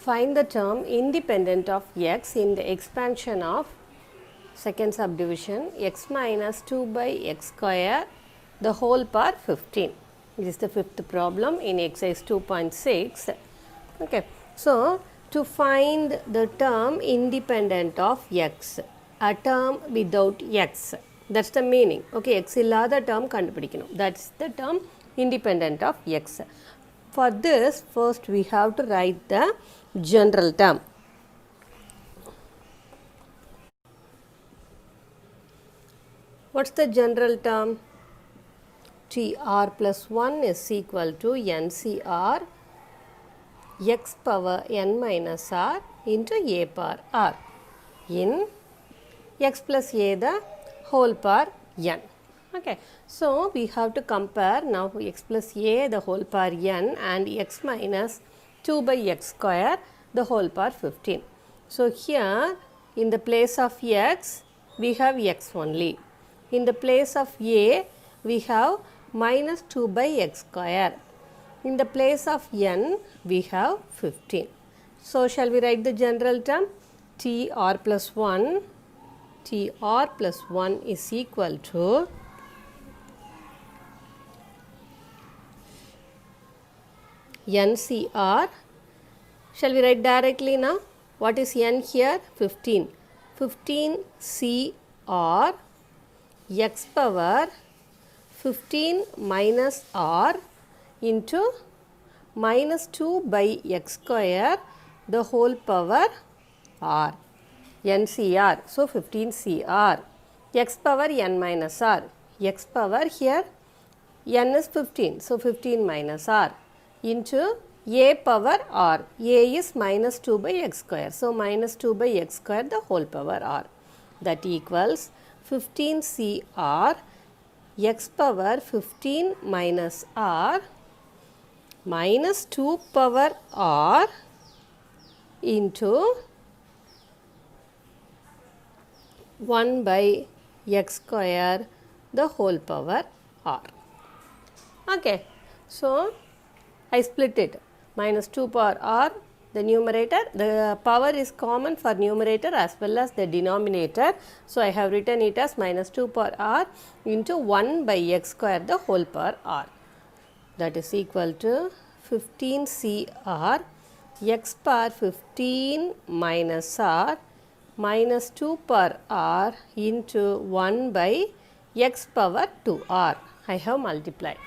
Find the term independent of x in the expansion of second subdivision x minus 2 by x square the whole power 15. This is the fifth problem in exercise 2.6. Okay. So, to find the term independent of x, a term without x, that is the meaning. Okay, x illada term kandupidikanum, that is the term independent of x. For this, first we have to write the general term. What is the general term? Tr plus 1 is equal to NCr x power n minus r into a power r in x plus a the whole power n. Okay. So, we have to compare now x plus a the whole power n and x minus 2 by x square the whole power 15. So, here in the place of x we have x only. In the place of a we have minus 2 by x square. In the place of n we have 15. So, shall we write the general term? Tr plus 1 is equal to NCr. Shall we write directly now? What is n here? 15. 15 Cr x power 15 minus r into minus 2 by x square the whole power r. NCr. So, 15 Cr x power n minus r. X power here n is 15. So, 15 minus r into a power r. A is minus 2 by x square. So, minus 2 by x square the whole power r. That equals 15 Cr x power 15 minus r minus 2 power r into 1 by x square the whole power r. Okay. So, I split it minus 2 power r, the numerator, the power is common for numerator as well as the denominator. So, I have written it as minus 2 power r into 1 by x square the whole power r. That is equal to 15 Cr x power 15 minus r minus 2 power r into 1 by x power 2r. I have multiplied.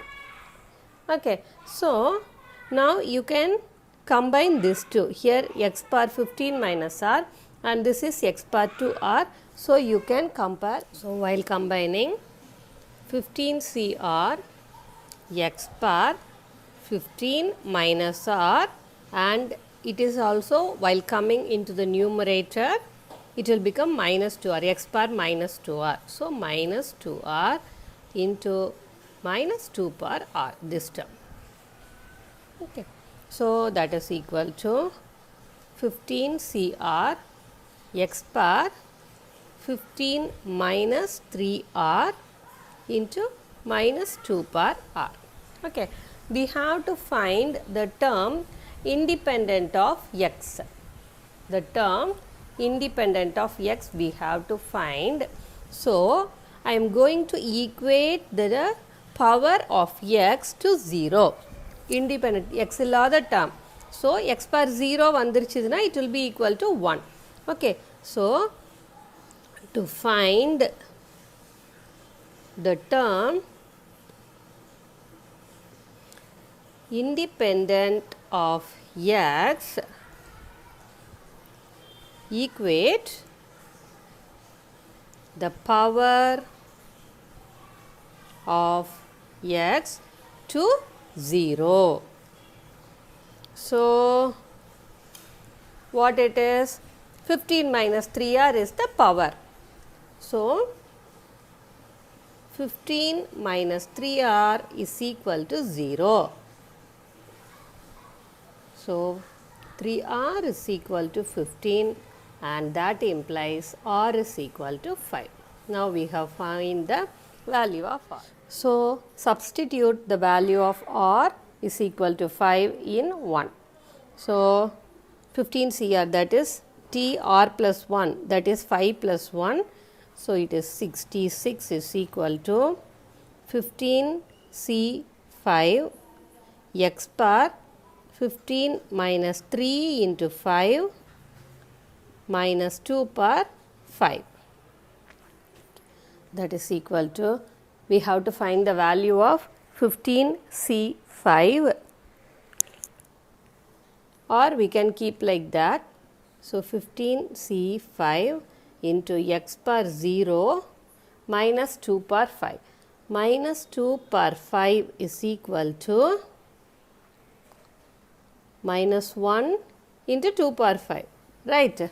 Okay. So, now you can combine these two. Here x power 15 minus r and this is x power 2r. So, you can compare. So, while combining 15 Cr x power 15 minus r and it is also while coming into the numerator it will become minus 2r, x power minus 2r. So, minus 2r into minus 2 power r this term. Okay. So, that is equal to 15 Cr x power 15 minus 3r into minus 2 power r. Okay. We have to find the term independent of x. The term independent of x we have to find. So, I am going to equate the power of x to 0. Independent x illada term. So, x power 0 vandiruchudna it will be equal to 1. Okay. So, to find the term independent of x, equate the power of x to 0. So, what it is? 15 minus 3r is the power. So, 15 minus 3r is equal to 0. So, 3r is equal to 15 and that implies r is equal to 5. Now, we have found the value of r. So, substitute the value of r is equal to 5 in 1. So, 15 CR, that is TR plus 1, that is 5 plus 1. So, it is 66 is equal to 15 C5 x bar 15 minus 3 into 5 minus 2 per 5. That is equal to, we have to find the value of 15 C5, or we can keep like that. So, 15 C5 into x bar 0 minus 2 per 5. Minus 2 per 5 is equal to minus 1 into 2 power 5, right.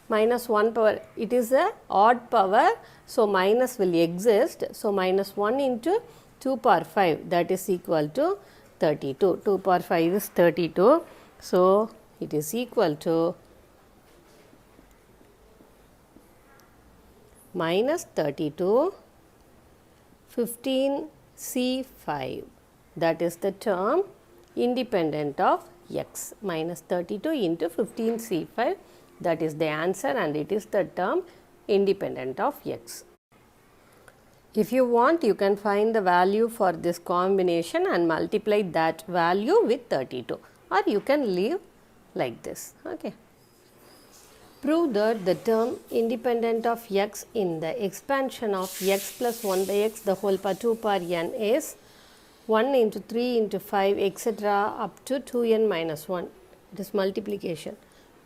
Minus 1 power, it is a odd power, so minus will exist. So, minus 1 into 2 power 5, that is equal to 32. 2 power 5 is 32. So, it is equal to minus 32 15 C5, that is the term independent of x. Minus 32 into 15 C5, that is the answer, and it is the term independent of x. If you want, you can find the value for this combination and multiply that value with 32, or you can leave like this. Okay. Prove that the term independent of x in the expansion of x plus 1 by x the whole power 2 power n is 1 into 3 into 5 etc. up to 2n minus 1. It is multiplication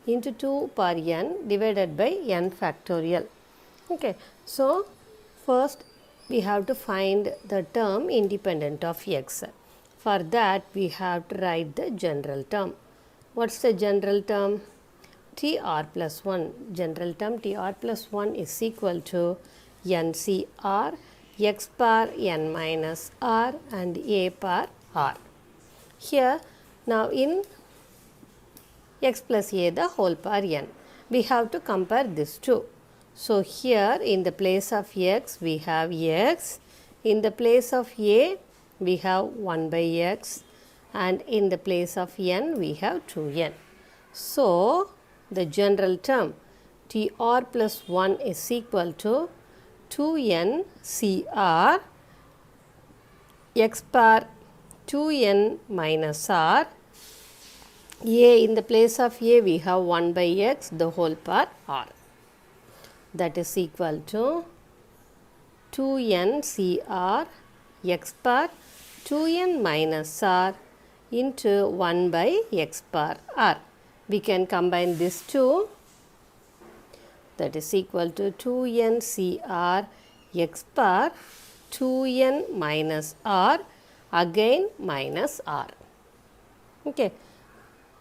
into 2 power n divided by n factorial. Okay. So, first we have to find the term independent of x. For that, we have to write the general term. What is the general term? TR plus 1. General term TR plus 1 is equal to NCR x bar n minus r and a bar r. Here, now in x plus a the whole power n, we have to compare these two. So, here in the place of x we have x, in the place of a we have 1 by x, and in the place of n we have 2n. So, the general term TR plus 1 is equal to 2n CR x bar 2n minus r. A, in the place of a we have 1 by x the whole power r, that is equal to 2n CR x bar 2n minus r into 1 by x bar r. We can combine these two, that is equal to 2n CR x bar 2n minus r again minus r. Okay.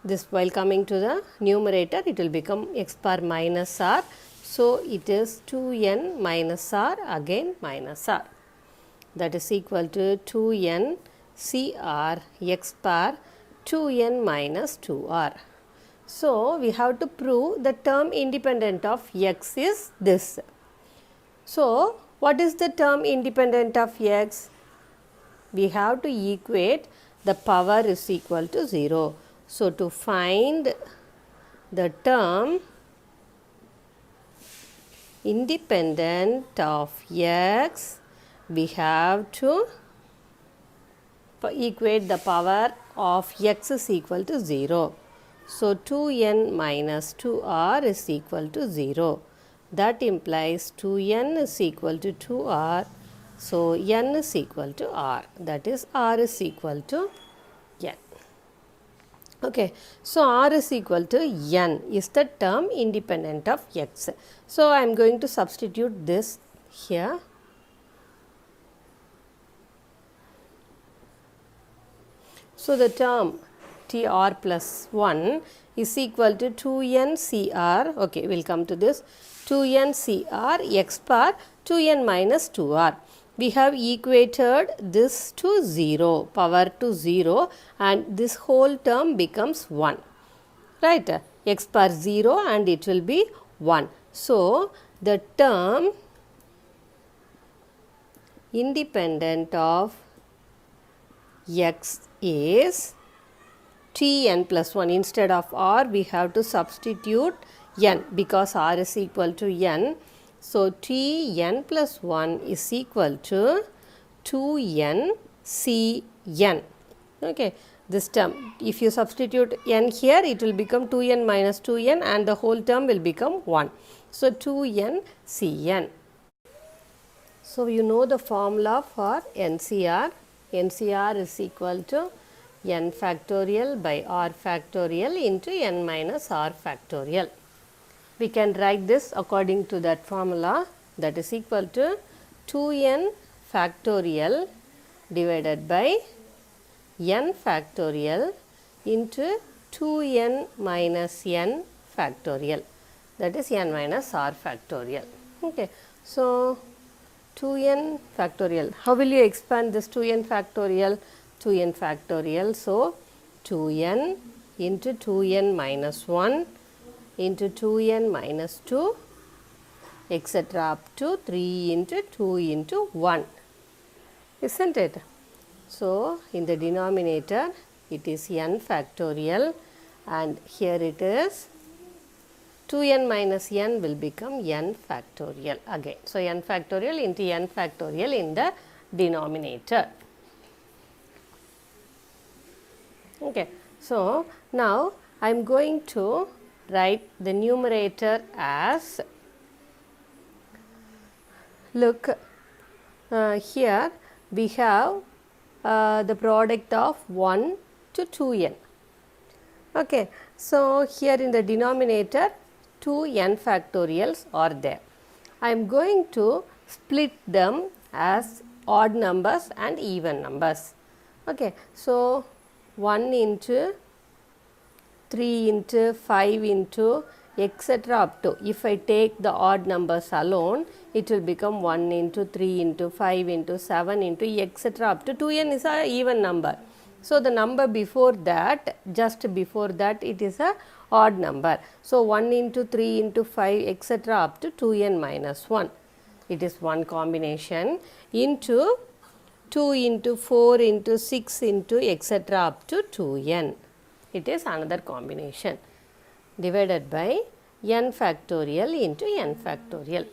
This while coming to the numerator, it will become x bar minus r. So, it is 2n minus r again minus r, that is equal to 2n CR x bar 2n minus 2r. So, we have to prove the term independent of x is this. So, what is the term independent of x? We have to equate the power is equal to 0. So, to find the term independent of x, we have to equate the power of x is equal to 0. So, 2n minus 2r is equal to 0. That implies 2n is equal to 2r. So, n is equal to r, that is r is equal to n. Okay. So, r is equal to n is the term independent of x. So, I am going to substitute this here. So, the term TR plus 1 is equal to 2n CR, okay, we will come to this, 2n CR x bar 2n minus 2r. We have equated this to 0, power to 0, and this whole term becomes 1, right, x bar 0 and it will be 1. So, the term independent of x is Tn plus 1. Instead of r, we have to substitute n because r is equal to n. So, Tn plus 1 is equal to 2n Cn. Okay, this term, if you substitute n here, it will become 2n minus 2n and the whole term will become 1. So, 2n Cn. So, you know the formula for NCR. NCR is equal to n factorial by r factorial into n minus r factorial. We can write this according to that formula, that is equal to 2n factorial divided by n factorial into 2n minus n factorial, that is n minus r factorial. Okay. So, 2n factorial. How will you expand this 2n factorial? 2n factorial. So, 2n into 2n minus 1 into 2n minus 2 etc. up to 3 into 2 into 1. Isn't it? So, in the denominator it is n factorial and here it is 2n minus n will become n factorial again. So, n factorial into n factorial in the denominator. Okay. So, now I am going to write the numerator as, look here we have the product of 1 to 2n. Okay. So, here in the denominator 2n factorials are there. I am going to split them as odd numbers and even numbers. Okay. So, 1 into 3 into 5 into etc. up to, if I take the odd numbers alone, it will become 1 into 3 into 5 into 7 into etc. up to 2n is a even number. So, the number before that, just before that, it is a odd number. So, 1 into 3 into 5 etc. up to 2n minus 1. It is one combination into 2 into 4 into 6 into etc. up to 2n. It is another combination divided by n factorial into n factorial.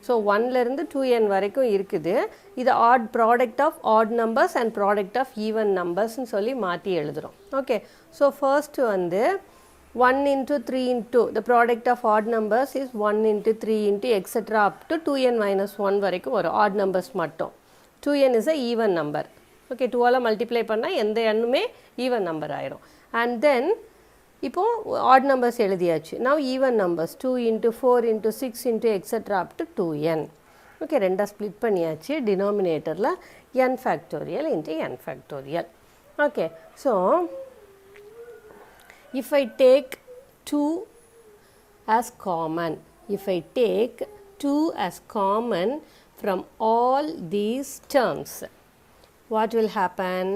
So, 1 லிருந்து 2n வரைக்கும் இருக்குது. இது odd product of odd numbers and product of even numbers ன்னு சொல்லி மாற்றி எழுதுறோம். Okay. So, first வந்து 1 into 3 into the product of odd numbers is 1 into 3 into etc. up to 2n minus 1 வரைக்கும் வரும் odd numbers மட்டும். 2n is a even number. Okay. 2 ஆல multiply பண்ணா எந்த எண்ணுமே even number ஆயிரும். And then இப்போ odd numbers எழுதியாச்சு. Now even numbers 2 into 4 into 6 into etc. up to 2n. Okay, ரெண்டா split பண்ணியாச்சு. Denominatorல n factorial into n factorial. Okay, so if I take 2 as common, if I take 2 as common from all these terms, what will happen?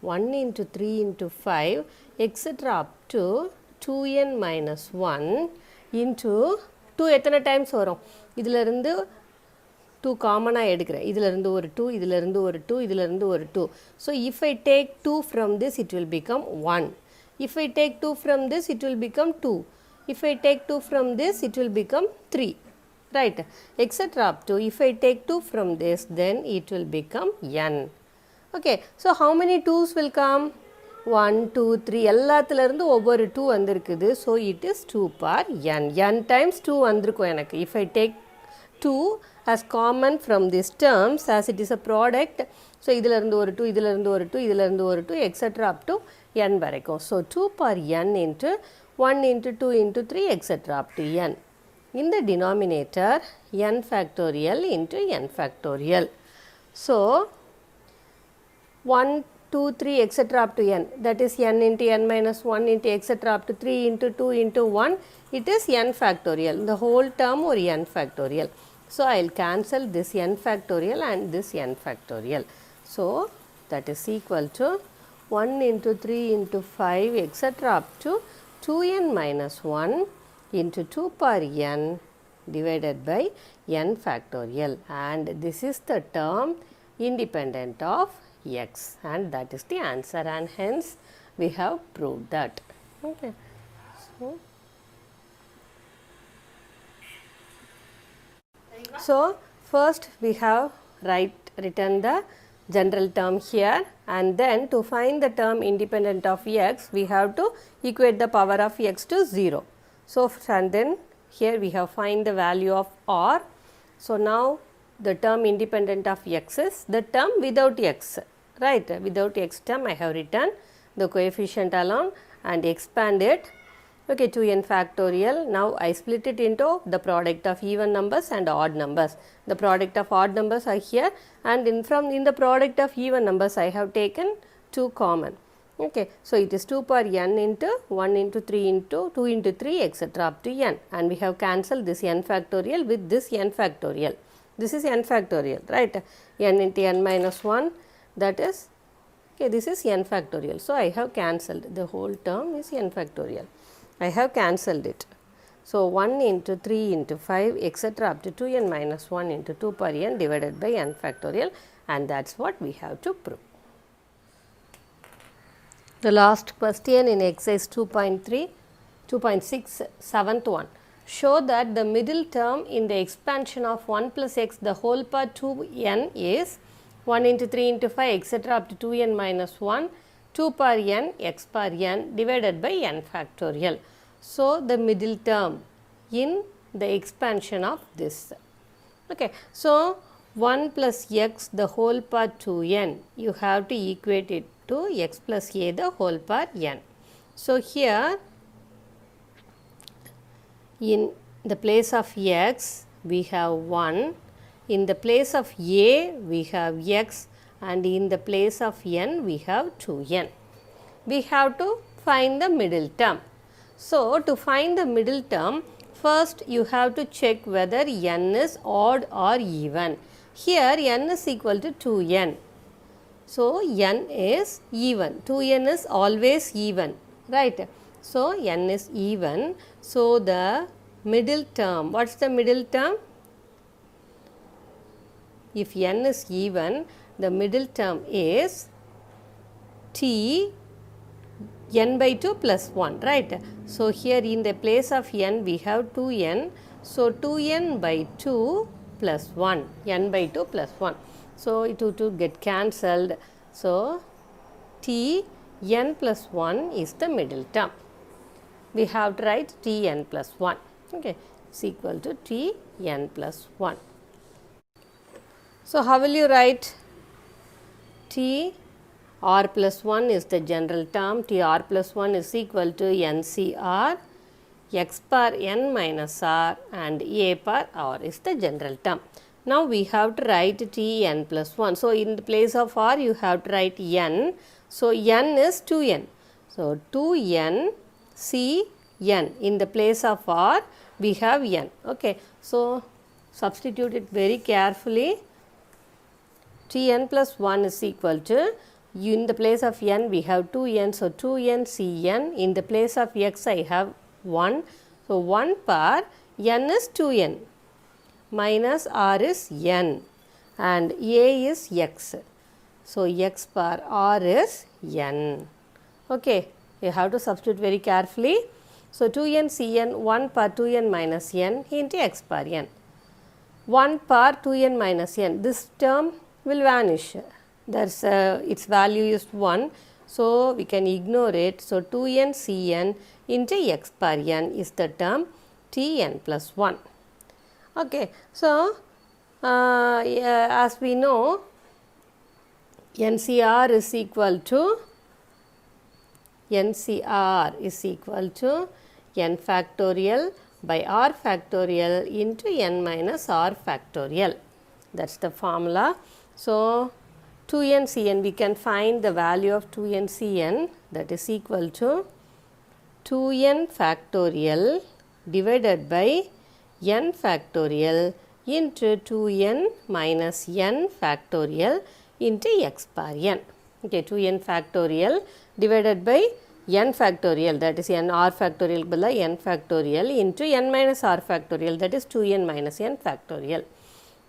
1 into 3 into 5 etc. up to 2n minus 1 into 2 எத்தனை times வரும்? இதிலிருந்து 2 காமனாக எடுக்கிறேன். இதிலிருந்து ஒரு 2, இதிலிருந்து ஒரு 2, இதிலிருந்து ஒரு 2. So, if I take 2 from this, it will become 1. If I take 2 from this, it will become 2. If I take 2 from this, it will become 3. Right? Etc. up to, if I take 2 from this, then it will become n. Okay. So, how many 2's will come? 1, 2, 3 எல்லாத்திலிருந்து ஒவ்வொரு 2 வந்திருக்குது. So, it is 2 power n. n times 2 வந்திருக்கும் எனக்கு. If I take 2 as common from these terms as it is a product, so இதிலிருந்து ஒரு 2, இதிலிருந்து ஒரு 2, இதிலிருந்து ஒரு 2 etc. up to n வரைக்கும். So, 2 power n into 1 into 2 into 3 etc. up to n. In the denominator n factorial into n factorial. So, 1, 2, 3 etc. up to n, that is n into n minus 1 into etc. up to 3 into 2 into 1, it is n factorial, the whole term or n factorial. So, I will cancel this n factorial and this n factorial. So, that is equal to 1 into 3 into 5 etc. up to 2n minus 1 into 2 power n divided by n factorial, and this is the term independent of x, and that is the answer, and hence we have proved that. Okay. So first we have written the general term here, and then to find the term independent of x, we have to equate the power of x to 0. So and then here we have find the value of r. So now the term independent of x is the term without x, right? Without x term I have written the coefficient alone and expand it, okay, to n factorial. Now I split it into the product of even numbers and odd numbers. The product of odd numbers are here, and in the product of even numbers I have taken 2 common. Okay, so it is 2 power n into 1 into 3 into 2 into 3 etc. up to n, and we have cancelled this n factorial with this n factorial. This is n factorial, right? N into n minus 1, that is, okay, this is n factorial. So I have cancelled the whole term is n factorial. I have cancelled it. So 1 into 3 into 5 etc. up to 2n minus 1 into 2 power n divided by n factorial, and that is what we have to prove. The last question in exercise 2.6, seventh one. Show that the middle term in the expansion of 1 plus x the whole power 2n is 1 into 3 into 5 etc. up to 2n minus 1 2 power n x power n divided by n factorial. So the middle term in the expansion of this. Okay, so 1 plus x the whole power 2n, you have to equate it to x plus a the whole power n. So here in the place of x we have 1, in the place of a we have x, and in the place of n we have 2n. We have to find the middle term. So to find the middle term, first you have to check whether n is odd or even. Here n is equal to 2n. So n is even. 2n is always even, right? So n is even. So the middle term, what's the middle term? If n is even, the middle term is t n by 2 plus 1, right? So here in the place of n we have 2n. So 2n by 2 plus 1, n by 2 plus 1. So it will get cancelled. So t n plus 1 is the middle term. We have to write t n plus 1. Okay, it's equal to t n plus 1. So how will you write? T r plus 1 is the general term. T r plus 1 is equal to NCR, x power n minus r, and a power r is the general term. Now we have to write t n plus 1. So in the place of r you have to write n. So n is 2n. So 2n c n. In the place of r we have n. Okay. So substitute it very carefully. T n plus 1 is equal to, in the place of n we have 2n, so 2n cn. In the place of x I have 1, so 1 power n is 2n minus r is n and a is x. So x power r is n. Okay, you have to substitute very carefully. So 2n cn, 1 power 2n minus n into x power n. 1 power 2n minus n, this term will vanish. There's its value is 1, so we can ignore it. So 2n cn into x power n is the term t n plus 1. Okay, so as we know, NCR is equal to n factorial by r factorial into n minus r factorial. That's the formula. So 2n cn, we can find the value of 2n cn, that is equal to 2n factorial divided by n factorial into 2n minus n factorial into x power n. Okay, 2n factorial divided by n factorial, that is n r factorial by n factorial into n minus r factorial, that is 2n minus n factorial.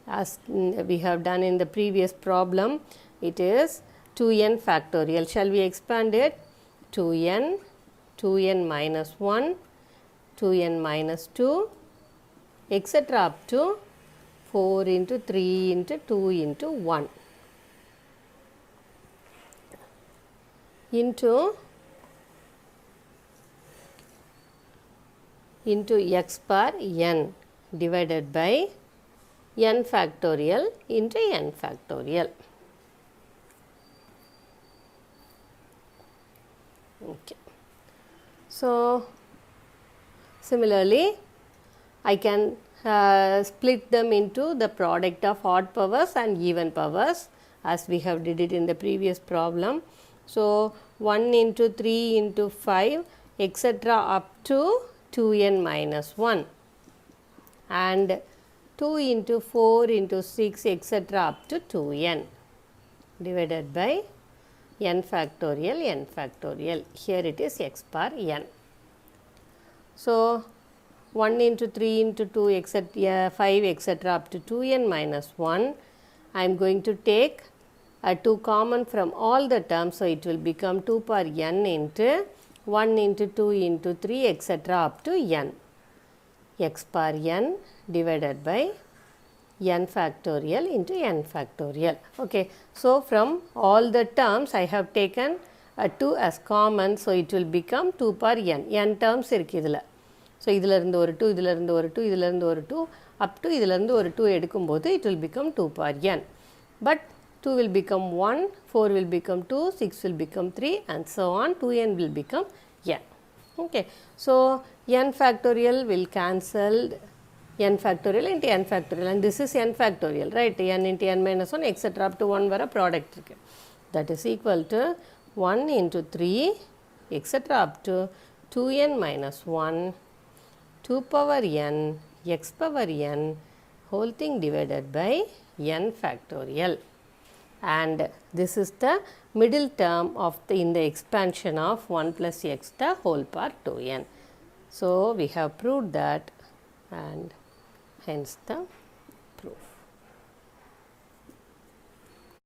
As we have done in the previous problem, it is 2n factorial. Shall we expand it? 2n, 2n minus 1, 2n minus 2, etc. up to 4 into 3 into 2 into 1 into x bar n divided by n factorial into n factorial. Okay. So, similarly, I can split them into the product of odd powers and even powers as we have did it in the previous problem. So, 1 into 3 into 5 etc. up to 2n minus 1 and 2 into 4 into 6 etc. up to 2n divided by n factorial n factorial. Here it is x bar n. So, 1 into 3 into 2 etc. 5 etc. up to 2n minus 1. I am going to take a 2 common from all the terms. So, it will become 2 power n into 1 into 2 into 3 etc. up to n. X bar n divided by n factorial into n factorial. Okay. So, from all the terms I have taken a 2 as common. So, it will become 2 power n. n terms இருக்கு இதில். So, இதிலிருந்து ஒரு 2, இதிலிருந்து ஒரு 2, இதிலிருந்து ஒரு 2, up to இதிலிருந்து ஒரு 2 எடுக்கும்போது it will become 2 power n. But 2 will become 1, 4 will become 2, 6 will become 3 and so on, 2n will become n. Okay. So, n factorial will cancel n factorial into n factorial and this is n factorial, right? n into n minus 1 etc. up to 1 வர product இருக்கு. That is equal to 1 into 3 etc. up to 2n minus 1, 2 power n x power n whole thing divided by n factorial. And this is the middle term of in the expansion of 1 plus x the whole power 2n. So, we have proved that and hence the proof.